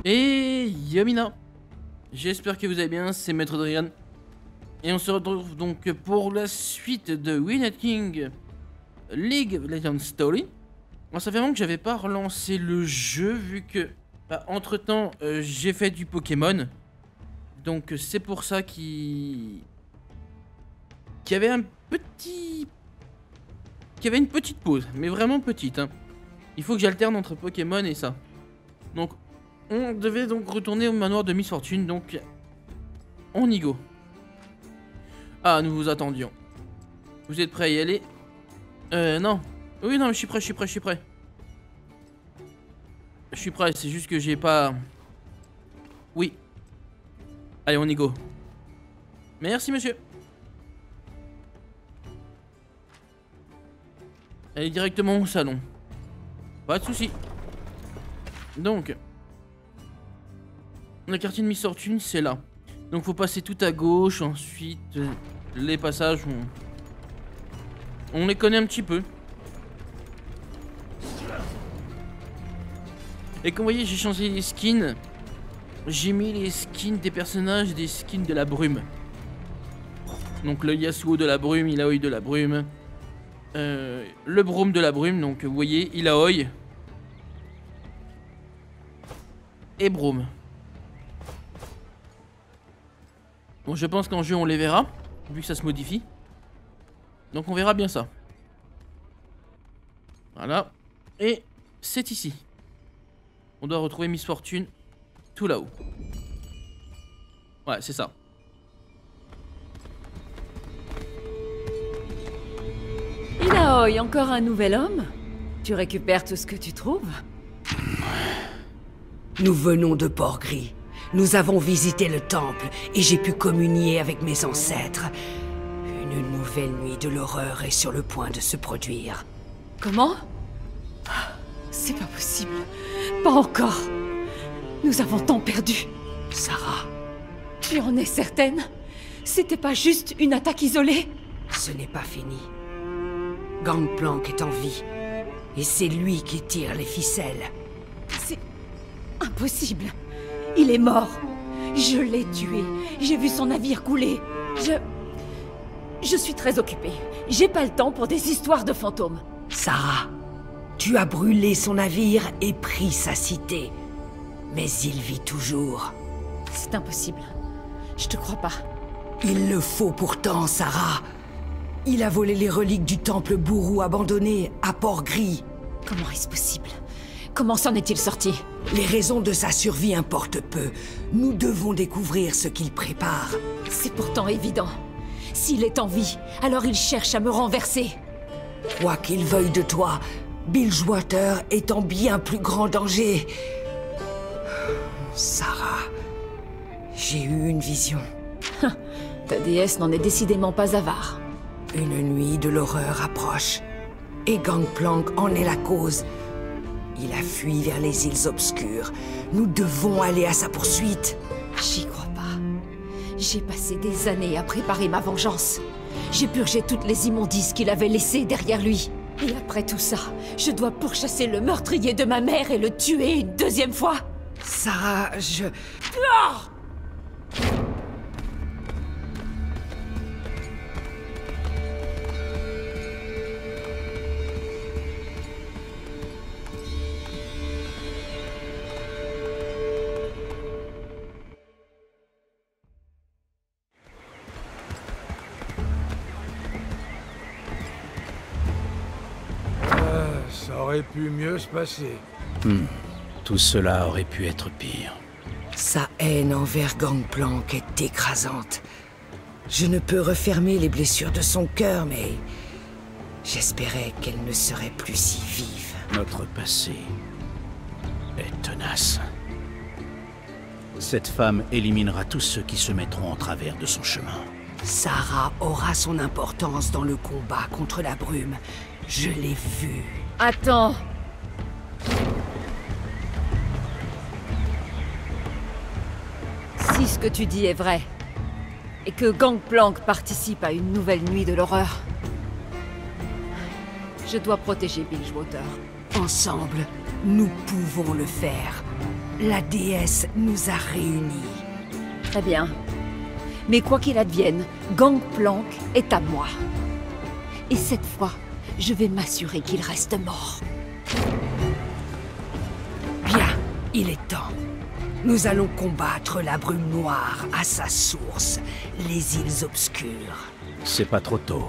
Et Yamina, j'espère que vous allez bien, c'est Maître Drian. Et on se retrouve donc pour la suite de We Night King League of Legends Story. Alors ça fait longtemps que j'avais pas relancé le jeu vu que entre temps j'ai fait du Pokémon. Donc c'est pour ça qu'il y avait un petit... qu'il y avait une petite pause, mais vraiment petite hein. Il faut que j'alterne entre Pokémon et ça. Donc on devait donc retourner au manoir de Miss Fortune, donc on y go. Ah, nous vous attendions. Vous êtes prêts à y aller? Non. Oui, non, mais je suis prêt, je suis prêt, je suis prêt. Je suis prêt, c'est juste que j'ai pas... Oui. Allez, on y go. Merci, monsieur. Allez directement au salon. Pas de soucis. Donc... le quartier de Miss Fortune, c'est là. Donc faut passer tout à gauche, ensuite les passages, on les connaît un petit peu. Et comme vous voyez, j'ai changé les skins. J'ai mis les skins des personnages, des skins de la brume. Donc le Yasuo de la brume, il a Oi de la brume. Le Braum de la brume, donc vous voyez, il a Oi. Et Braum. Bon, je pense qu'en jeu on les verra, vu que ça se modifie. Donc on verra bien ça. Voilà. Et c'est ici. On doit retrouver Miss Fortune tout là-haut. Ouais, c'est ça. Inaoi, encore un nouvel homme? Tu récupères tout ce que tu trouves? Nous venons de Port-Gris. Nous avons visité le temple et j'ai pu communier avec mes ancêtres. Une nouvelle nuit de l'horreur est sur le point de se produire. Comment? C'est pas possible. Pas encore. Nous avons tant perdu. Sarah, Tu en es certaine? C'était pas juste une attaque isolée? ce n'est pas fini. Gangplank est en vie. Et c'est lui qui tire les ficelles. C'est impossible. Il est mort. Je l'ai tué. J'ai vu son navire couler. Je suis très occupée. J'ai pas le temps pour des histoires de fantômes. Sarah, tu as brûlé son navire et pris sa cité. Mais il vit toujours. C'est impossible. Je te crois pas. Il le faut pourtant, Sarah. Il a volé les reliques du temple Bourou abandonné à Port-Gris. Comment est-ce possible? Comment s'en est-il sorti? Les raisons de sa survie importent peu. Nous devons découvrir ce qu'il prépare. C'est pourtant évident. S'il est en vie, alors il cherche à me renverser. Quoi qu'il veuille de toi, Bilgewater est en bien plus grand danger. Sarah, j'ai eu une vision. Ta déesse n'en est décidément pas avare. Une nuit de l'horreur approche. Et Gangplank en est la cause. Il a fui vers les îles obscures. Nous devons aller à sa poursuite. J'y crois pas. J'ai passé des années à préparer ma vengeance. J'ai purgé toutes les immondices qu'il avait laissées derrière lui. Et après tout ça, je dois pourchasser le meurtrier de ma mère et le tuer une deuxième fois. Sarah, je... Ça aurait pu mieux se passer. Tout cela aurait pu être pire. Sa haine envers Gangplank est écrasante. Je ne peux refermer les blessures de son cœur, mais... j'espérais qu'elle ne serait plus si vive. Notre passé est tenace. Cette femme éliminera tous ceux qui se mettront en travers de son chemin. Sarah aura son importance dans le combat contre la brume. Je l'ai vu. Attends. Si ce que tu dis est vrai, et que Gangplank participe à une nouvelle nuit de l'horreur, je dois protéger Bilgewater. Ensemble, nous pouvons le faire. La déesse nous a réunis. Très bien. Mais quoi qu'il advienne, Gangplank est à moi. Et cette fois, je vais m'assurer qu'il reste mort. Bien, il est temps. Nous allons combattre la brume noire à sa source, les îles obscures. C'est pas trop tôt.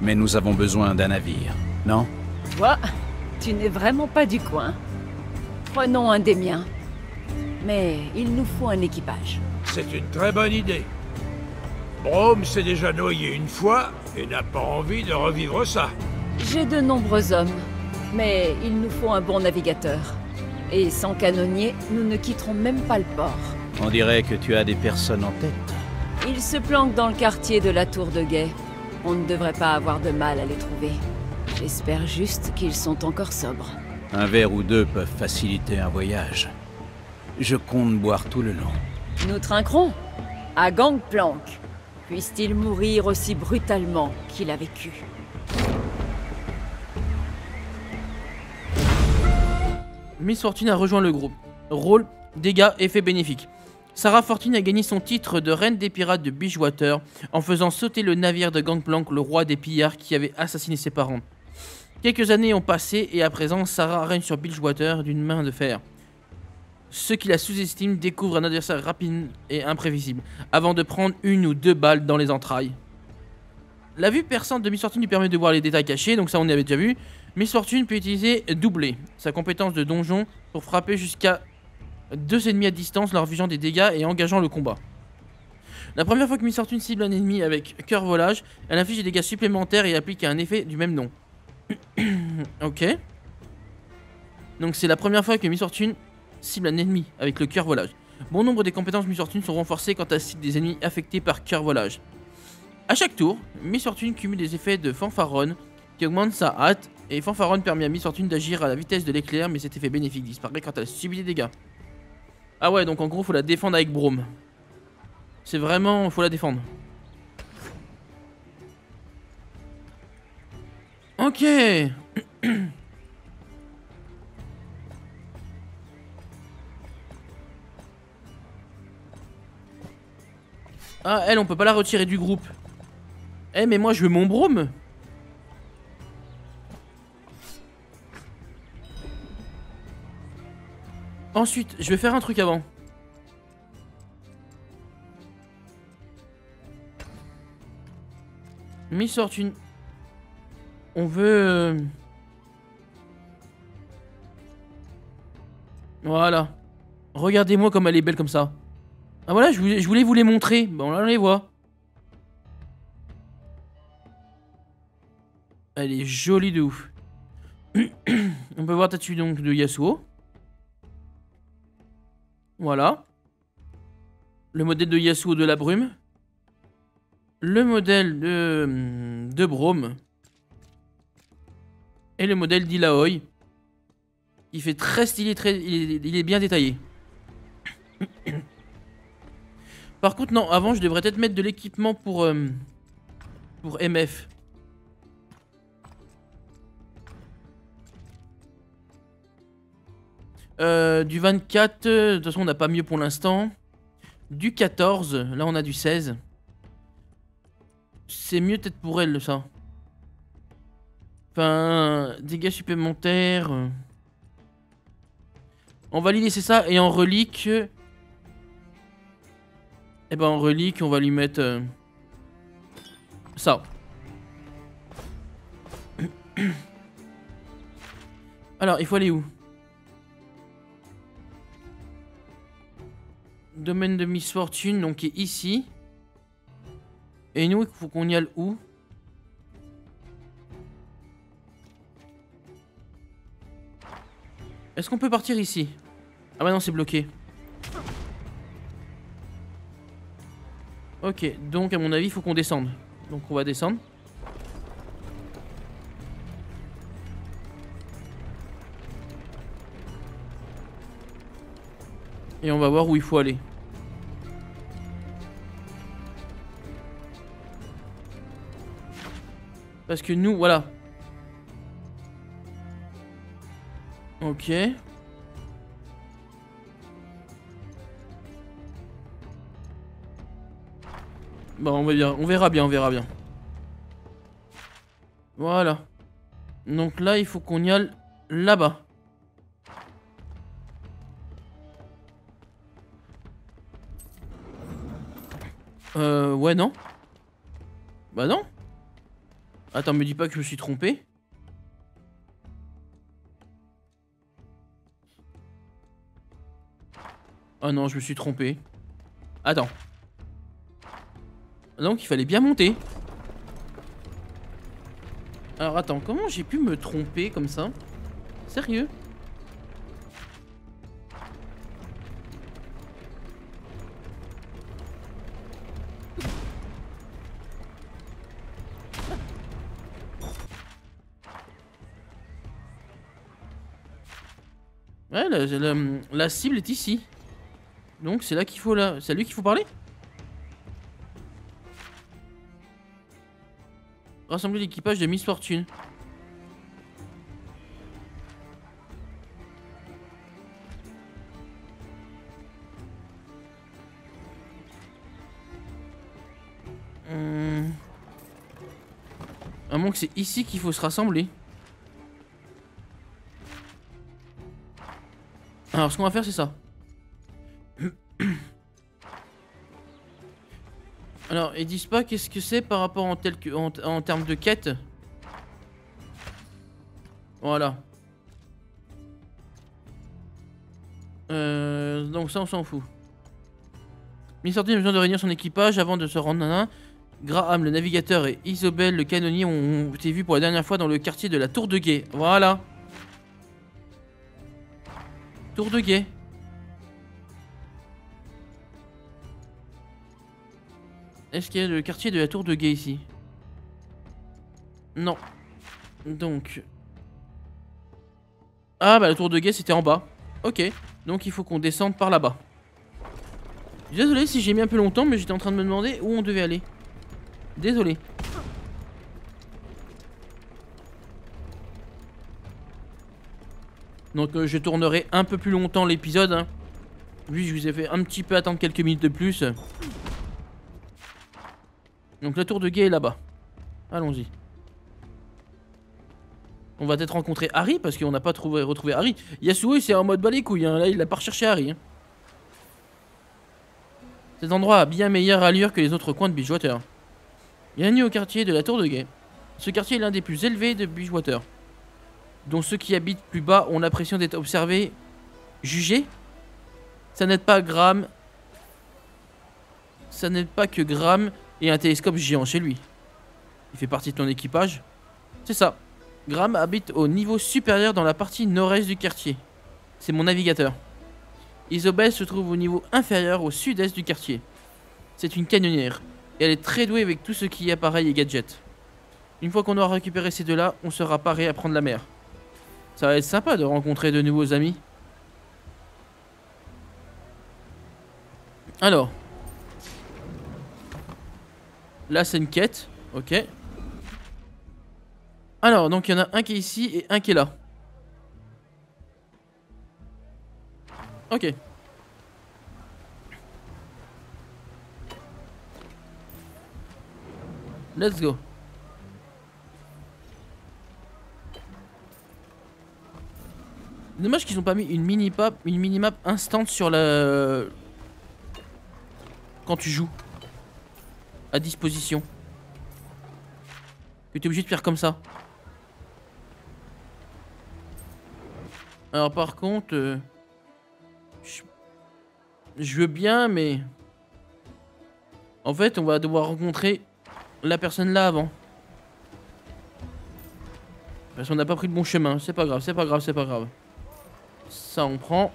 Mais nous avons besoin d'un navire, non? Toi, tu n'es vraiment pas du coin. Prenons un des miens. Mais il nous faut un équipage. C'est une très bonne idée. Brome s'est déjà noyé une fois et n'a pas envie de revivre ça. J'ai de nombreux hommes, mais il nous faut un bon navigateur. Et sans canonnier, nous ne quitterons même pas le port. On dirait que tu as des personnes en tête. Ils se planquent dans le quartier de la Tour de Guet. On ne devrait pas avoir de mal à les trouver. J'espère juste qu'ils sont encore sobres. Un verre ou deux peuvent faciliter un voyage. Je compte boire tout le long. Nous trinquerons à Gangplank. Puisse-t-il mourir aussi brutalement qu'il a vécu. Miss Fortune a rejoint le groupe. Rôle, dégâts, effets bénéfiques. Sarah Fortune a gagné son titre de reine des pirates de Beachwater en faisant sauter le navire de Gangplank, le roi des pillards qui avait assassiné ses parents. Quelques années ont passé et à présent, Sarah règne sur Beachwater d'une main de fer. Ceux qui la sous-estiment découvrent un adversaire rapide et imprévisible, avant de prendre une ou deux balles dans les entrailles. La vue perçante de Miss Fortune lui permet de voir les détails cachés, donc ça on y avait déjà vu. Miss Fortune peut utiliser doubler, sa compétence de donjon, pour frapper jusqu'à 2 ennemis à distance, leur infligeant des dégâts et engageant le combat. La première fois que Miss Fortune cible un ennemi avec cœur volage, elle inflige des dégâts supplémentaires et applique un effet du même nom. Ok. Donc c'est la première fois que Miss Fortune cible un ennemi avec le cœur volage. Bon nombre des compétences Miss Fortune sont renforcées quand elle cible des ennemis affectés par cœur volage. A chaque tour, Miss Fortune cumule des effets de fanfaronne qui augmentent sa hâte, et fanfaronne permet à Miss Fortune d'agir à la vitesse de l'éclair, mais cet effet bénéfique disparaît quand elle subit des dégâts. Ah ouais, donc en gros faut la défendre avec Brome. C'est vraiment, faut la défendre. Ok. Ah, elle, on peut pas la retirer du groupe. Eh, mais moi, je veux mon Brome. Ensuite, je vais faire un truc avant. Miss Fortune. On veut... Voilà. Regardez-moi comme elle est belle comme ça. Ah voilà, je voulais vous les montrer. Bon, là, on les voit. Elle est jolie de ouf. On peut voir là-dessus donc de Yasuo. Voilà. Le modèle de Yasuo de la brume. Le modèle de Brome. Et le modèle d'Illaoi. Il fait très stylé, il est bien détaillé. Par contre, non, avant, je devrais peut-être mettre de l'équipement pour MF. Du 24, de toute façon, on n'a pas mieux pour l'instant. Du 14, là, on a du 16. C'est mieux peut-être pour elle, ça. Enfin, dégâts supplémentaires. On va lui laisser ça. Et en relique... Eh ben en relique, on va lui mettre ça. Alors, il faut aller où? Domaine de Miss Fortune, donc qui est ici. Et nous, il faut qu'on y aille où? Est-ce qu'on peut partir ici? Ah bah non, c'est bloqué. Ok, donc à mon avis, il faut qu'on descende. Donc on va descendre. Et on va voir où il faut aller. Parce que nous, voilà. Ok. Bon, on verra bien, on verra bien. Voilà. Donc là, il faut qu'on y aille là-bas. Ouais, non. Bah non. Attends, me dis pas que je me suis trompé. Oh non, je me suis trompé. Attends. Donc, il fallait bien monter. Alors, attends, comment j'ai pu me tromper comme ça? Sérieux? Ouais, la cible est ici. Donc c'est là qu'il faut là. C'est à lui qu'il faut parler? Rassembler l'équipage de Miss Fortune. À moins que c'est ici qu'il faut se rassembler. Alors ce qu'on va faire c'est ça. Alors ils disent pas qu'est-ce que c'est par rapport en termes de quête. Voilà. Donc ça on s'en fout. Miss Fortune a besoin de réunir son équipage avant de se rendre à Graham le navigateur et Isobel le canonnier ont été vus pour la dernière fois dans le quartier de la Tour de Guet. Voilà. Tour de Guet. Est-ce qu'il y a le quartier de la Tour de Guet ici? Non. Donc... Ah bah la Tour de Guet c'était en bas. Ok. Donc il faut qu'on descende par là-bas. Désolé si j'ai mis un peu longtemps mais j'étais en train de me demander où on devait aller. Désolé. Donc je tournerai un peu plus longtemps l'épisode hein. Vu que je vous ai fait un petit peu attendre quelques minutes de plus. Donc la Tour de Guet est là-bas. Allons-y. On va peut-être rencontrer Harry parce qu'on n'a pas retrouvé Harry. Yasuo c'est en mode bas les couilles hein. Là il a pas recherché Harry hein. Cet endroit a bien meilleure allure que les autres coins de Bridgewater. Bienvenue au quartier de la Tour de Guet. Ce quartier est l'un des plus élevés de Bridgewater, dont ceux qui habitent plus bas ont l'impression d'être observés, jugés. Ça n'aide pas Graham. Ça n'aide pas que Graham ait un télescope géant chez lui. Il fait partie de ton équipage. C'est ça. Graham habite au niveau supérieur dans la partie nord-est du quartier. C'est mon navigateur. Isobel se trouve au niveau inférieur au sud-est du quartier. C'est une canonnière. Et elle est très douée avec tout ce qui est appareil et gadgets. Une fois qu'on aura récupéré ces deux-là, on sera paré à prendre la mer. Ça va être sympa de rencontrer de nouveaux amis. Alors. Là, c'est une quête. Ok. Alors, donc il y en a un qui est ici et un qui est là. Ok. Let's go. Dommage qu'ils ont pas mis une minimap instant sur la... Quand tu joues. À disposition. Que tu es obligé de faire comme ça. Alors par contre... Je veux bien mais... En fait on va devoir rencontrer la personne là avant. Parce qu'on n'a pas pris le bon chemin. C'est pas grave, c'est pas grave, c'est pas grave. Ça on prend.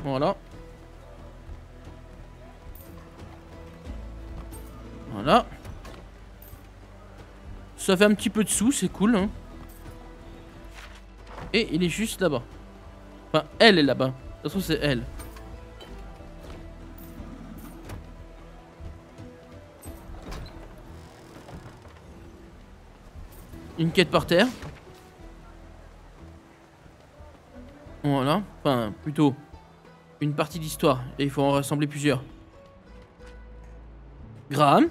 Voilà. Voilà. Ça fait un petit peu de sous, c'est cool hein. Et il est juste là-bas. Enfin, elle est là-bas. De toute façon, c'est elle. Une quête par terre. Voilà. Enfin, plutôt une partie d'histoire. Et il faut en rassembler plusieurs. Graham?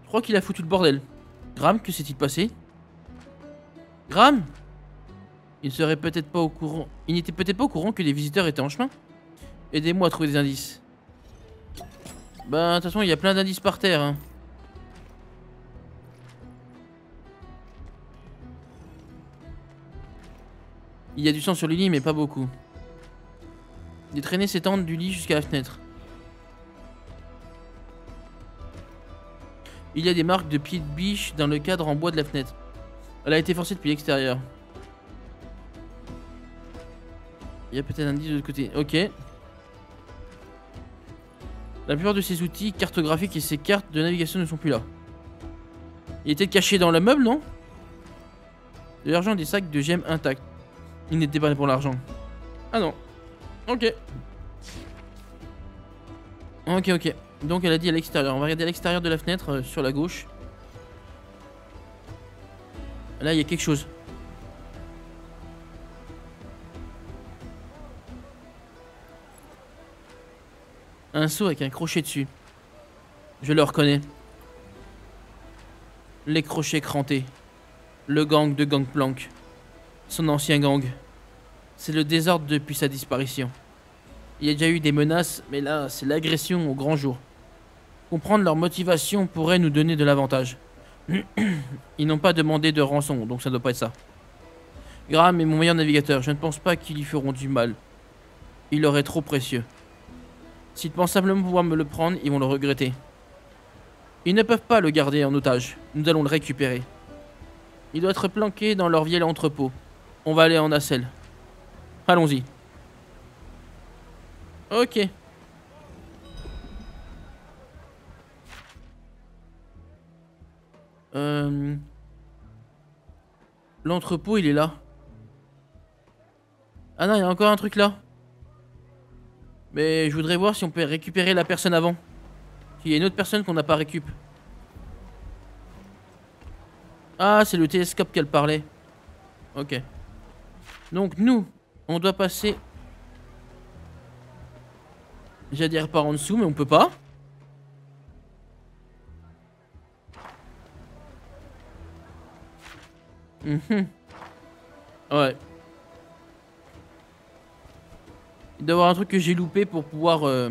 Je crois qu'il a foutu le bordel. Graham, que s'est-il passé? Graham? Il serait peut-être pas au courant. Il n'était peut-être pas au courant que des visiteurs étaient en chemin. Aidez-moi à trouver des indices. Bah, de toute façon, il y a plein d'indices par terre. Hein. Il y a du sang sur le lit, mais pas beaucoup. Des traînées s'étendent du lit jusqu'à la fenêtre. Il y a des marques de pieds de biche dans le cadre en bois de la fenêtre. Elle a été forcée depuis l'extérieur. Il y a peut-être un indice de l'autre côté. Ok. La plupart de ces outils cartographiques et ces cartes de navigation ne sont plus là. Il était caché dans le meuble, non? De l'argent et des sacs de gemmes intacts. Il n'était pas là pour l'argent. Ah non. Ok. Ok, ok. Donc elle a dit à l'extérieur. On va regarder à l'extérieur de la fenêtre, sur la gauche. Là, il y a quelque chose. Un seau avec un crochet dessus. Je le reconnais. Les crochets crantés. Le gang de Gangplank. Son ancien gang. C'est le désordre depuis sa disparition. Il y a déjà eu des menaces, mais là, c'est l'agression au grand jour. Comprendre leur motivation pourrait nous donner de l'avantage. Ils n'ont pas demandé de rançon, donc ça doit pas être ça. Graham est mon meilleur navigateur. Je ne pense pas qu'ils y feront du mal. Il leur est trop précieux. S'ils pensent simplement pouvoir me le prendre, ils vont le regretter. Ils ne peuvent pas le garder en otage. Nous allons le récupérer. Il doit être planqué dans leur vieil entrepôt. On va aller en nacelle. Allons-y. Ok. L'entrepôt, il est là. Ah non, il y a encore un truc là. Mais je voudrais voir si on peut récupérer la personne avant. Il y a une autre personne qu'on n'a pas récup. Ah, c'est le télescope qu'elle parlait. Ok. Donc nous, on doit passer... J'allais dire par en dessous, mais on peut pas. Ouais. Il doit y avoir un truc que j'ai loupé pour pouvoir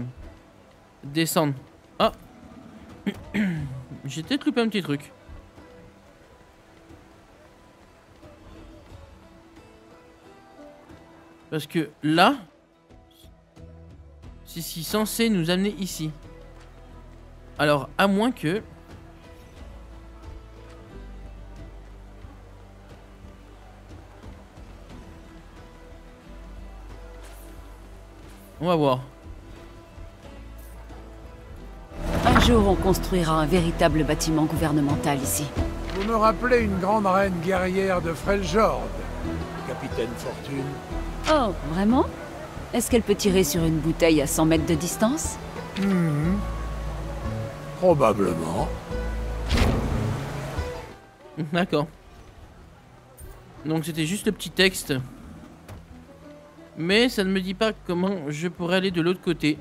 descendre. Ah. J'ai peut-être loupé un petit truc. Parce que là, c'est censé nous amener ici. Alors, à moins que... On va voir. Un jour, on construira un véritable bâtiment gouvernemental ici. Vous me rappelez une grande reine guerrière de Freljord, capitaine Fortune. Oh, vraiment? Est-ce qu'elle peut tirer sur une bouteille à 100 mètres de distance? Probablement. D'accord. Donc c'était juste le petit texte. Mais ça ne me dit pas comment je pourrais aller de l'autre côté.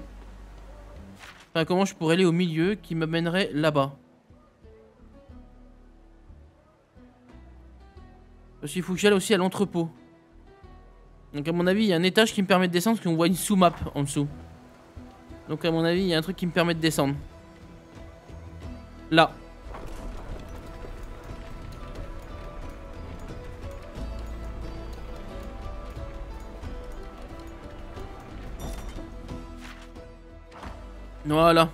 Enfin, comment je pourrais aller au milieu qui m'amènerait là-bas. Parce qu'il faut que j'aille aussi à l'entrepôt. Donc à mon avis, il y a un étage qui me permet de descendre parce qu'on voit une sous-map en dessous. Donc à mon avis, il y a un truc qui me permet de descendre. Là. Voilà.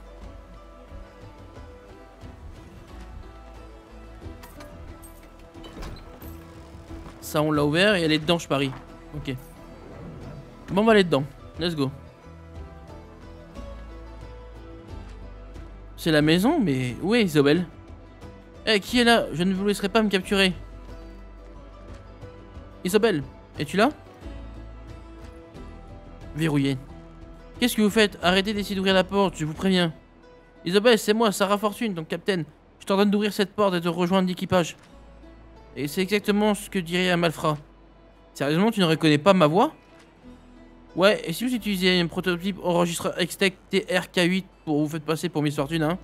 Ça, on l'a ouvert et elle est dedans, je parie. Ok. Bon, on va aller dedans. Let's go. C'est la maison, mais où est Isobel? Eh, qui est là? Je ne vous laisserai pas me capturer. Isobel, es-tu là? Verrouillé. Qu'est-ce que vous faites? Arrêtez d'essayer d'ouvrir la porte, je vous préviens. Isobel, c'est moi, Sarah Fortune, donc capitaine. Je t'ordonne d'ouvrir cette porte et de rejoindre l'équipage. Et c'est exactement ce que dirait un malfrat. Sérieusement, tu ne reconnais pas ma voix? Ouais, et si vous utilisez un prototype enregistreur Extec TRK8 pour vous faire passer pour Miss Fortune, hein?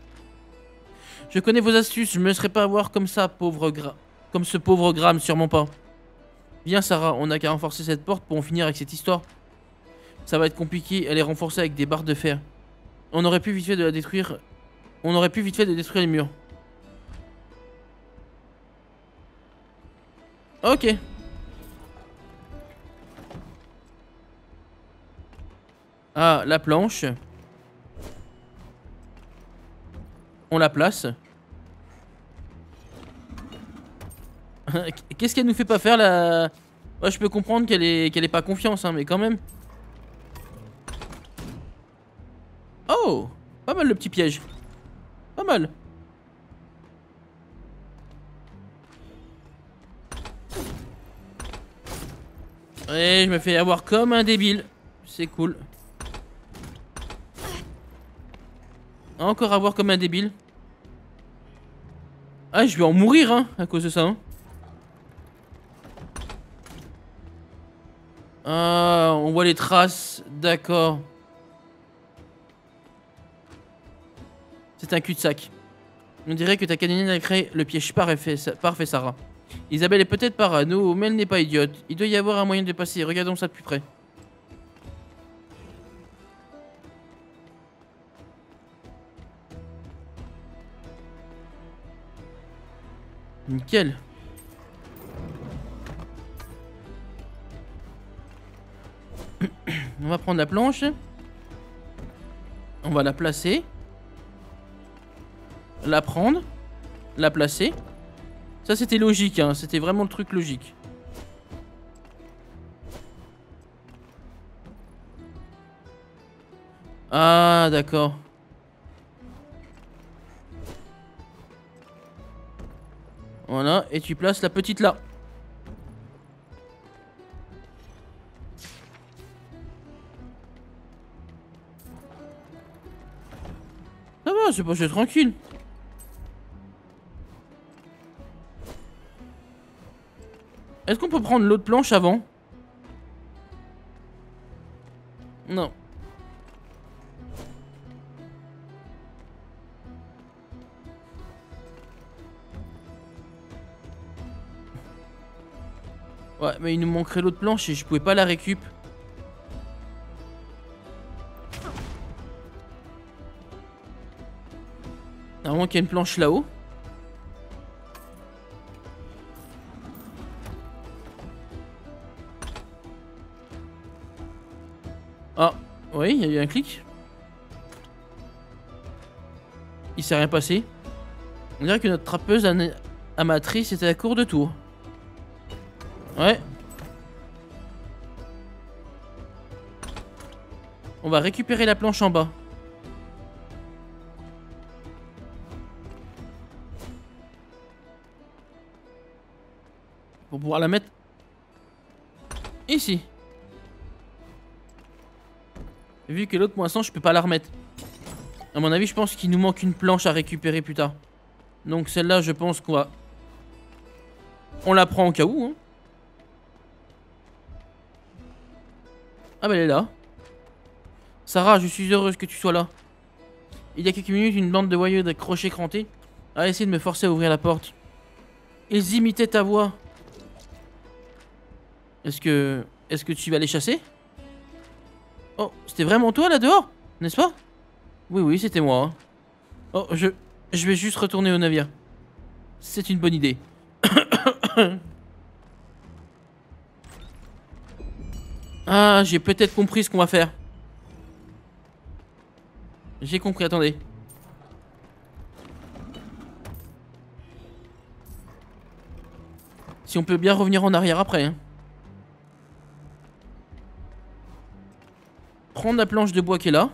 Je connais vos astuces, je me laisserai pas avoir comme ça, comme ce pauvre Graham, sûrement pas. Viens Sarah, on n'a qu'à renforcer cette porte pour en finir avec cette histoire. Ça va être compliqué, elle est renforcée avec des barres de fer. On aurait pu vite fait de la détruire. On aurait pu vite fait de détruire les murs. Ok. Ah, la planche. On la place. Qu'est-ce qu'elle nous fait pas faire la... Ouais, je peux comprendre qu'elle ait pas confiance, hein, mais quand même. Oh, pas mal le petit piège. Pas mal. Ouais, je me fais avoir comme un débile. C'est cool. Encore avoir comme un débile. Ah, je vais en mourir, hein, à cause de ça, hein. Ah, on voit les traces. D'accord. C'est un cul-de-sac. On dirait que ta canine a créé le piège parfait, Sarah. Isabelle est peut-être parano, mais elle n'est pas idiote. Il doit y avoir un moyen de passer. Regardons ça de plus près. Nickel. On va prendre la planche. On va la placer. La prendre. La placer. Ça c'était logique, hein. C'était vraiment le truc logique. Ah d'accord. Voilà, et tu places la petite là. Ça va, c'est pas tranquille. Est-ce qu'on peut prendre l'autre planche avant? Non. Ouais, mais il nous manquerait l'autre planche et je pouvais pas la récup. Normalement qu'il y a une planche là-haut. Ah, oui, il y a eu un clic. Il s'est rien passé. On dirait que notre trappeuse amatrice était à court de tour. Ouais. On va récupérer la planche en bas. Pour pouvoir la mettre ici. Vu que l'autre, pour l'instant, je peux pas la remettre. À mon avis, je pense qu'il nous manque une planche à récupérer plus tard. Donc celle-là, je pense qu'on va... On la prend au cas où, hein. Ah bah elle est là. Sarah, je suis heureuse que tu sois là. Il y a quelques minutes, une bande de voyous d'accrochés crantés a essayé de me forcer à ouvrir la porte. Ils imitaient ta voix. Est-ce que tu vas les chasser? Oh, c'était vraiment toi là dehors, n'est-ce pas? Oui, oui, c'était moi. Hein. Oh, je vais juste retourner au navire. C'est une bonne idée. Ah, j'ai peut-être compris ce qu'on va faire. J'ai compris, attendez. Si on peut bien revenir en arrière après. Hein. Prendre la planche de bois qui est là.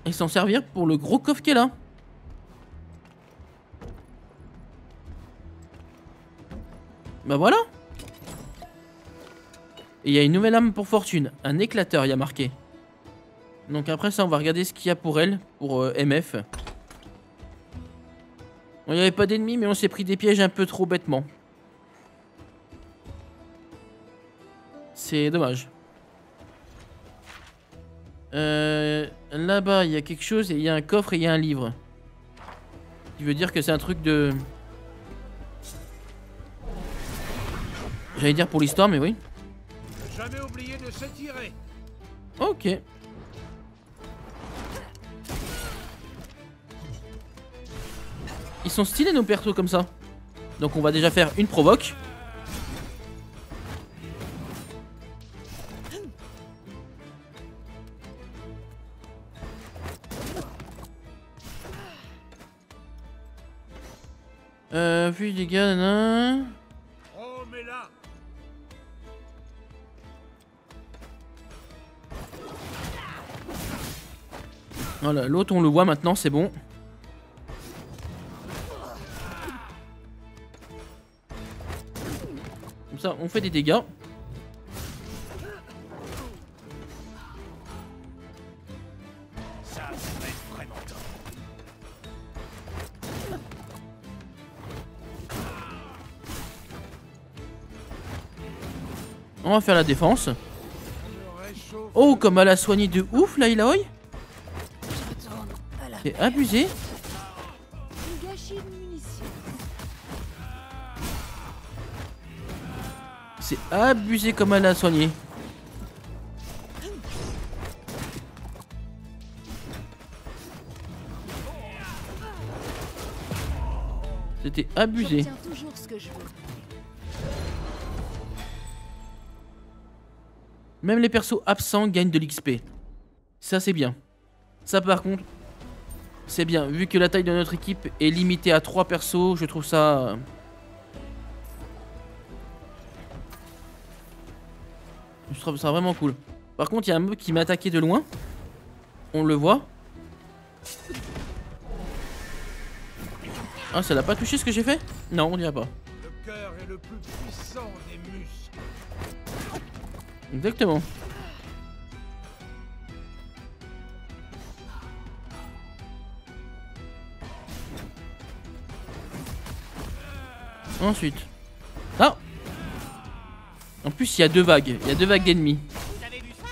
Et s'en servir pour le gros coffre qui est là. Bah voilà. Et il y a une nouvelle arme pour fortune. Un éclateur, il y a marqué. Donc après ça, on va regarder ce qu'il y a pour elle. Pour MF. Il n'y avait pas d'ennemis, mais on s'est pris des pièges un peu trop bêtement. C'est dommage. Là-bas, il y a quelque chose et il y a un coffre et il y a un livre. Ce qui veut dire que c'est un truc de... J'allais dire pour l'histoire, mais oui. Jamais oublié de s'étirer. Ok. Ils sont stylés nos persos comme ça. Donc on va déjà faire une provoque. Puis les gars, nan. Oh, mais là. Voilà, l'autre on le voit maintenant, c'est bon. Comme ça, on fait des dégâts. Ça va être vraiment top. On va faire la défense. Je réchauffe. Oh, comme elle a soigné de ouf, là, Aloy. Retourne à la C'est abusé. gâchis de munitions. C'est abusé comme elle a soigné. C'était abusé. J'obtiens toujours ce que je veux. Même les persos absents gagnent de l'XP. Ça c'est bien. Ça par contre, c'est bien. Vu que la taille de notre équipe est limitée à 3 persos, je trouve ça... Je trouve ça vraiment cool. Par contre, il y a un mec qui m'a attaqué de loin. On le voit. Ah, ça l'a pas touché ce que j'ai fait? Non, on dirait pas. Le cœur est le plus puissant des muscles. Exactement. Ensuite. Ah! En plus, il y a 2 vagues. Il y a 2 vagues d'ennemis. Vous avez vu ça?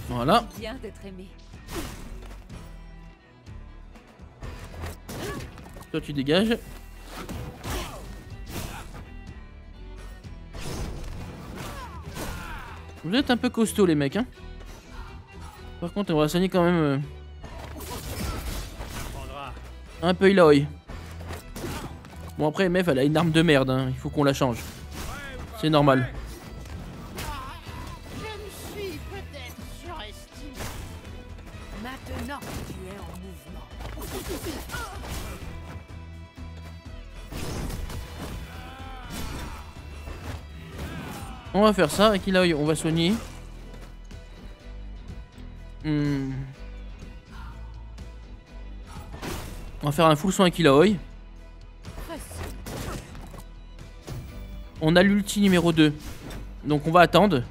Voilà. Bien d'être aimé. Toi, tu dégages. Vous êtes un peu costaud, les mecs, hein. Par contre, on va soigner quand même un peu Aloy. Bon, après, MF, elle a une arme de merde, hein. Il faut qu'on la change. C'est normal. Je me suis peut-être surestimé. Maintenant que tu es en mouvement. On va faire ça avec Aloy, on va soigner. On va faire un full soin avec Aloy. On a l'ulti numéro 2. Donc on va attendre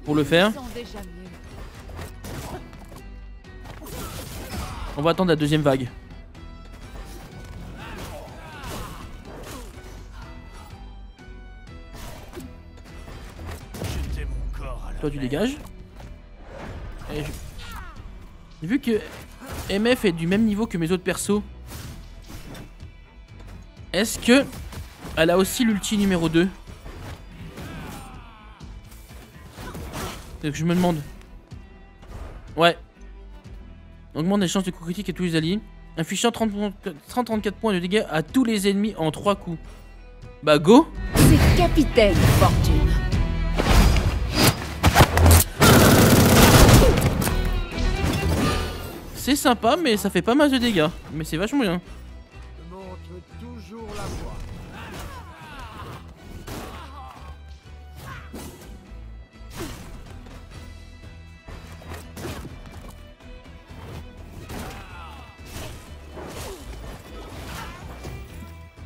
pour le faire. Je sens déjà mieux. On va attendre la deuxième vague. Jetez mon corps à la Toi tu dégages. Et vu que MF est du même niveau que mes autres persos, est-ce que elle a aussi l'ulti numéro 2? C'est que je me demande. Ouais. Augmente les chances de coup critique à tous les alliés, infligeant 134 points de dégâts à tous les ennemis en 3 coups. Bah go. C'est capitaine Fortune. C'est sympa mais ça fait pas mal de dégâts. Mais c'est vachement bien. Je montre toujours la voie.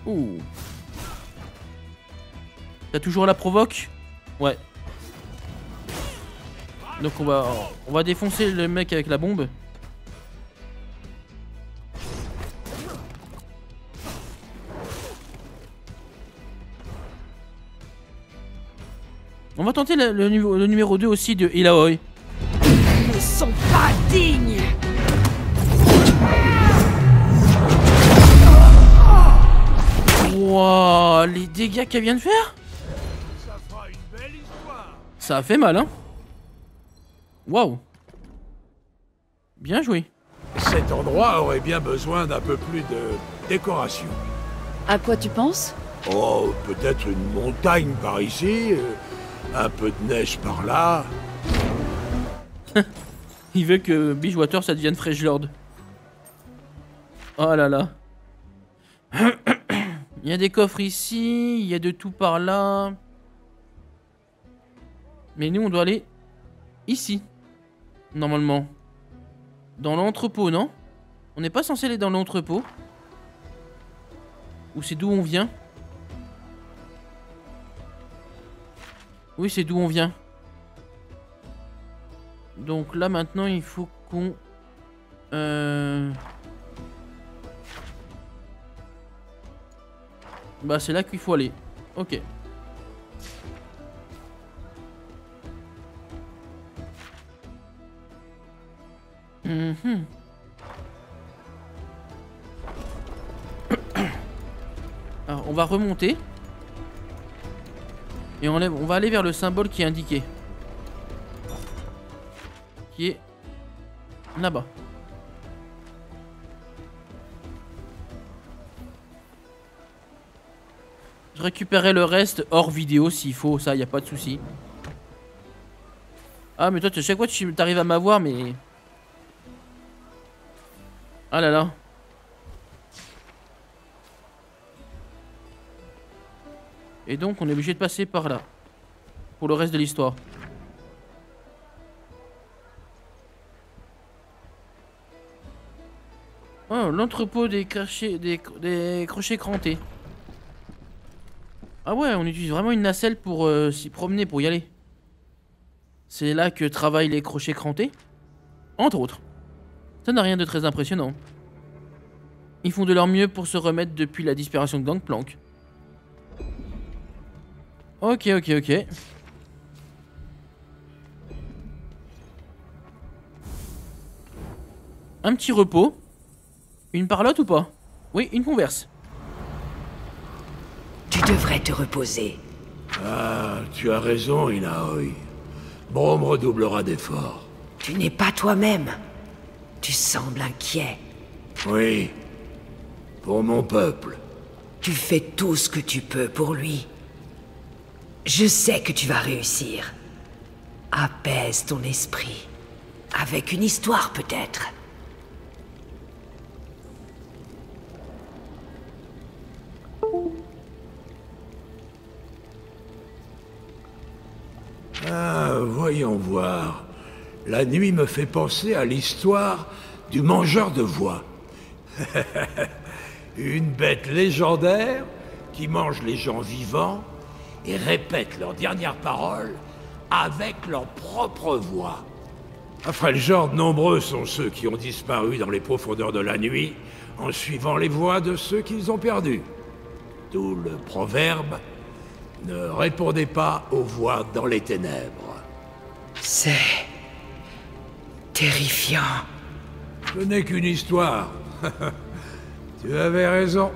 Ouh. T'as toujours la provoque? Ouais. Donc on va défoncer le mec avec la bombe. On va tenter le numéro 2 aussi de Illaoi. Ils ne sont pas dignes. Wouah, les dégâts qu'elle vient de faire. Ça fera une belle histoire. Ça a fait mal, hein. Waouh. Bien joué. Cet endroit aurait bien besoin d'un peu plus de décoration. À quoi tu penses? Oh, peut-être une montagne par ici, un peu de neige par là. Il veut que Beachwater ça devienne Fresh-Lord. Oh là là. Il y a des coffres ici, il y a de tout par là. Mais nous on doit aller ici. Normalement. Dans l'entrepôt, non? On n'est pas censé aller dans l'entrepôt? Ou c'est d'où on vient? Oui, c'est d'où on vient. Donc là maintenant il faut qu'on... Bah c'est là qu'il faut aller. Ok. Alors on va remonter. Et on va aller vers le symbole qui est indiqué. Qui est là-bas. Je récupérerai le reste hors vidéo s'il faut, ça y a pas de souci. Ah mais toi chaque fois tu t'arrives à m'avoir mais... Ah là là. Et donc on est obligé de passer par là. Pour le reste de l'histoire. Oh, l'entrepôt des crochets crantés. Ah ouais, on utilise vraiment une nacelle pour s'y promener, pour y aller. C'est là que travaillent les crochets crantés. Entre autres. Ça n'a rien de très impressionnant. Ils font de leur mieux pour se remettre depuis la disparition de Gangplank. Ok. Un petit repos. Une parlotte ou pas? Oui, une converse. Tu devrais te reposer. Ah, tu as raison, Illaoi. Brom redoublera d'efforts. Tu n'es pas toi-même. Tu sembles inquiet. Oui. Pour mon peuple. Tu fais tout ce que tu peux pour lui. Je sais que tu vas réussir. Apaise ton esprit. Avec une histoire peut-être. Ah, voyons voir. La nuit me fait penser à l'histoire du mangeur de voix. Une bête légendaire qui mange les gens vivants et répète leurs dernières paroles avec leur propre voix. Après le genre, nombreux sont ceux qui ont disparu dans les profondeurs de la nuit en suivant les voix de ceux qu'ils ont perdus. D'où le proverbe: ne répondez pas aux voix dans les ténèbres. C'est... terrifiant. Ce n'est qu'une histoire. Tu avais raison.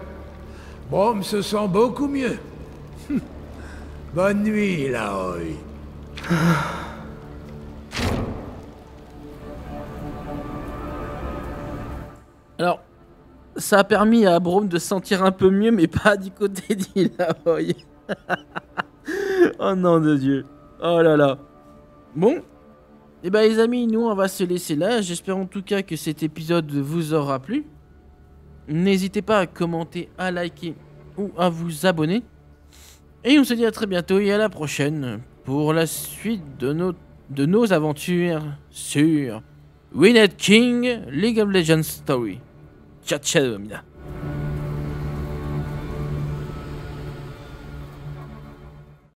Brom se sent beaucoup mieux. Bonne nuit, Illaoi. Alors, ça a permis à Brom de se sentir un peu mieux, mais pas du côté d'Illaoi. Oh nom de Dieu. Oh là là. Bon. Et bah les amis, nous on va se laisser là. J'espère en tout cas que cet épisode vous aura plu. N'hésitez pas à commenter, à liker ou à vous abonner. Et on se dit à très bientôt et à la prochaine pour la suite de nos aventures sur Wynette King League of Legends Story. Ciao ciao, mina.